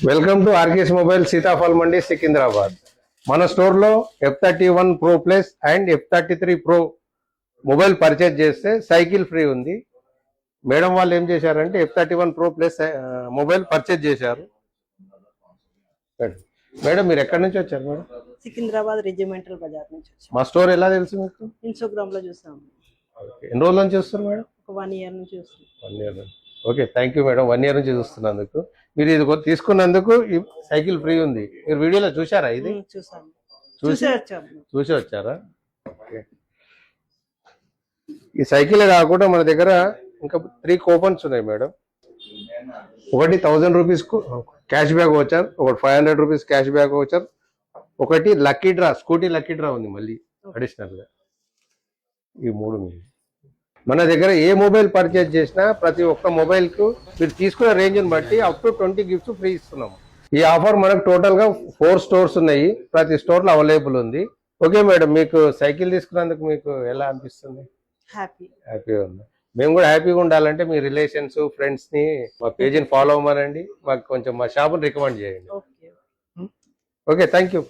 Welcome to RKS mobile Sitaphal Mandi Secunderabad. మన store లో F31 Pro Plus and F33 Pro mobile purchase చేస్తే cycle free ఉంది. Madam వాళ్ళు ఏం చేశారంటే F31 Pro Plus mobile purchase చేశారు. మేడం మీరు ఎక్కడి నుంచి వచ్చారు మేడం? సికింద్రాబాద్ రెజిమెంటల్ బజార్ నుంచి వచ్చాము. మా స్టోర్ ఎలా తెలుసు మీకు? ఇన్స్టాగ్రామ్ లో చూసాము. ఎన్ని రోజుల నుంచి చూస్తారు మేడం? ఒక 1 ఇయర్ నుంచి చూస్తాం. 1 year. Okay, thank you madam. 1 year నుంచి చూస్తున్నందుకు. మీరు ఇది తీసుకున్నందుకు ఈ సైకిల్ ఫ్రీ ఉంది. మీరు వీడియోలో చూసారా? ఇది చూసి వచ్చారా? ఓకే. ఈ సైకిల్ కాకుండా మన దగ్గర ఇంకా 3 కూపన్స్ ఉన్నాయి మేడం. ఒకటి 1000 రూపీస్ క్యాష్ బ్యాక్ వచ్చారు, ఒకటి 500 రూపీస్ క్యాష్ బ్యాక్ వచ్చారు, ఒకటి lucky draw, scooty lucky draw ఉంది మళ్ళీ అడిషనల్ గా. ఈ 3 మన దగ్గర ఏ మొబైల్ పర్చేజ్ చేసినా ప్రతి ఒక్క మొబైల్ కు మీరు తీసుకున్న రేంజ్ ని బట్టి అప్ టు 20 గిఫ్ట్స్ ఫ్రీ ఇస్తున్నాము. ఈ ఆఫర్ మనకు టోటల్ గా 4 స్టోర్స్ ఉన్నాయి, ప్రతి స్టోర్ లో అవైలబుల్ ఉంది. ఓకే మేడం, మీకు సైకిల్ తీసుకున్నందుకు మీకు ఎలా అనిపిస్తుంది? హ్యాపీగా ఉంది. మేము కూడా హ్యాపీగా ఉండాలంటే మీ రిలేషన్స్, ఫ్రెండ్స్ ని మా పేజీని ఫాలో అవ్వమనండి, మాకు కొంచెం మా షాప్ని రికమెండ్ చేయండి. Okay, thank you.